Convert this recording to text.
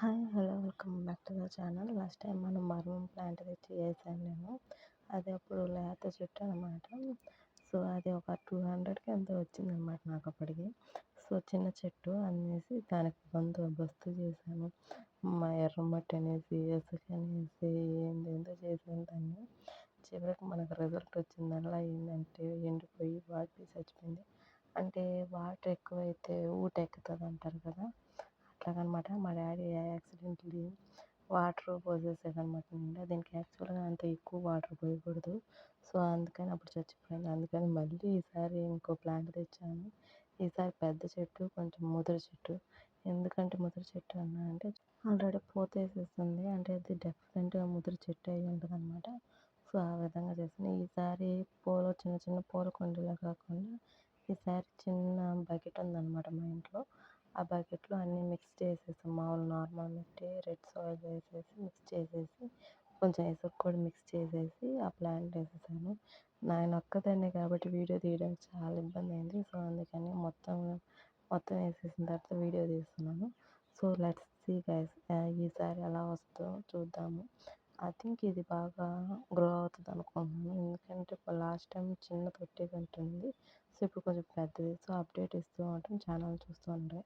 Hi hello welcome back to the channel. Last time మనం మర్మం plant తెచ్చి వేసాను నేను. అది అప్పుడు లేత చెట్టు అనమాట. సో అది ఒక 200కి ఎంతో వచ్చిందనమాట నాకు అప్పటికి. సో చిన్న చెట్టు అనేసి దానికి బస్తు చేశాను. మా ఎర్రమట్టి అనేసి ఇసుక అనేసి ఏందేందో చేశాను దాన్ని. చివరికి మనకు రిజల్ట్ వచ్చిందల్లా ఏంటంటే ఎండిపోయి వాటి చచ్చిపోయింది. అంటే వాటర్ ఎక్కువైతే ఊటెక్కుతుంది అంటారు కదా, అట్లాగనమాట. మా డాడీ యాక్సిడెంట్లీ వాటర్ పోసేసాడనమాట నిండా. దీనికి యాక్చువల్గా అంత ఎక్కువ వాటర్ పోయకూడదు. సో అందుకని అప్పుడు చచ్చిపోయింది. అందుకని మళ్ళీ ఈసారి ఇంకో ప్లాంట్ తెచ్చాను. ఈసారి పెద్ద చెట్టు, కొంచెం ముదురు చెట్టు. ఎందుకంటే ముదురు చెట్టు అన్నా అంటే ఆల్రెడీ పూతేసేస్తుంది, అంటే అది డెఫినెట్గా ముదురు చెట్టు అయి ఉంటుంది అనమాట. సో ఆ విధంగా చేసాను. ఈసారి పూలు చిన్న చిన్న పూల కుండీలో కాకుండా ఈసారి చిన్న బకెట్ ఉందన్నమాట మా ఇంట్లో. ఆ బకెట్లో అన్నీ మిక్స్ చేసేసాం. మామూలు నార్మల్ మట్టి, రెడ్ సాయిల్ వేసేసి మిక్స్ చేసేసి కొంచెం ఇసుక కూడా మిక్స్ చేసేసి ఆ ప్లాంట్ వేసేసాను. నేను ఒక్కదాన్నే కాబట్టి వీడియో తీయడానికి చాలా ఇబ్బంది అయింది. సో అందుకని మొత్తం వేసేసిన తర్వాత వీడియో తీస్తున్నాను. సో లెట్స్ సీ గైస్, ఈసారి ఎలా వస్తుందో చూద్దాము. ఐ థింక్ ఇది బాగా గ్రో అవుతుంది అనుకుంటున్నాను. ఎందుకంటే లాస్ట్ టైం చిన్న తొట్టి ఉంటుంది. సో ఇప్పుడు కొంచెం పెద్దది. సో అప్డేట్ ఇస్తూ ఉంటాం, ఛానల్ చూస్తూ ఉంటాయి.